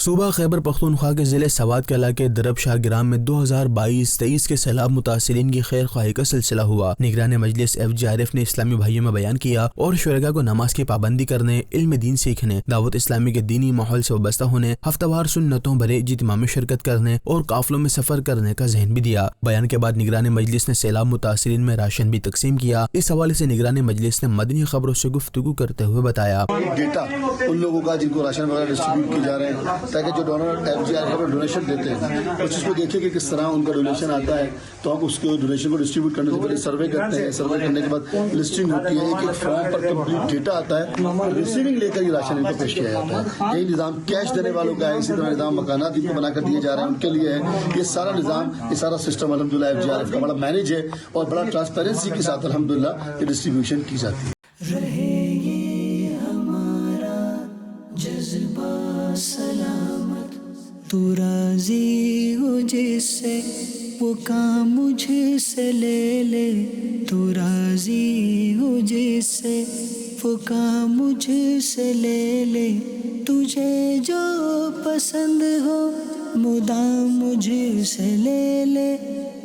صوبہ خیبر پختونخوا کے ضلع سوات کے علاقے درب شاہ گرام میں 2022-23 کے سیلاب متاثرین کی خیر خواہی کا سلسلہ ہوا۔ نگران مجلس FGRF نے اسلامی بھائیوں میں بیان کیا اور شرکاء کو نماز کی پابندی کرنے، علم دین سیکھنے، دعوت اسلامی کے دینی ماحول سے وابستہ ہونے، ہفتہ وار سنتوں بھرے اجتماع میں شرکت کرنے اور قافلوں میں سفر کرنے کا ذہن بھی دیا۔ بیان کے بعد نگران مجلس نے سیلاب متاثرین میں راشن بھی تقسیم کیا۔ اس حوالے سے نگران مجلس نے مدنی خبروں سے گفتگو کرتے ہوئے بتایا، ڈیٹا ان لوگوں کا جن کو راشن وغیرہ ڈسٹریبیوٹ کیے جا رہے ہیں، تاکہ جو ڈونر FGRF ڈونیشن دیتے ہیں اس چیز کو دیکھیں کہ کس طرح ان کا ڈونیشن آتا ہے، تو ہم اس کے ڈونیشن کو ڈسٹریبیوٹ کرنے سے پہلے سروے کرتے ہیں۔ سروے کرنے کے بعد لسٹنگ ہوتی ہے، ایک ایک فارم پر کمپلیٹ ڈیٹا آتا ہے، ریسیونگ لے کر یہ راشن ان کو پیش کیا جاتا ہے۔ یہی نظام کیش دینے والوں کا ہے، اسی طرح نظام مکانات ان کو بنا کر دیے جا رہے ہیں ان کے لیے ہے۔ یہ سارا نظام، یہ سارا سسٹم الحمدللہ FGRF کا بڑا مینیج ہے اور بڑا ٹرانسپیرنسی کے ساتھ الحمدللہ یہ ڈسٹریبیوشن کی جاتی ہے۔ جذبہ سلامت، تو راضی ہو جس سے وہ کام مجھ سے لے لے، تو راضی ہو جس سے وہ کام مجھ سے لے لے، تجھے جو پسند ہو مدام مجھ سے لے لے۔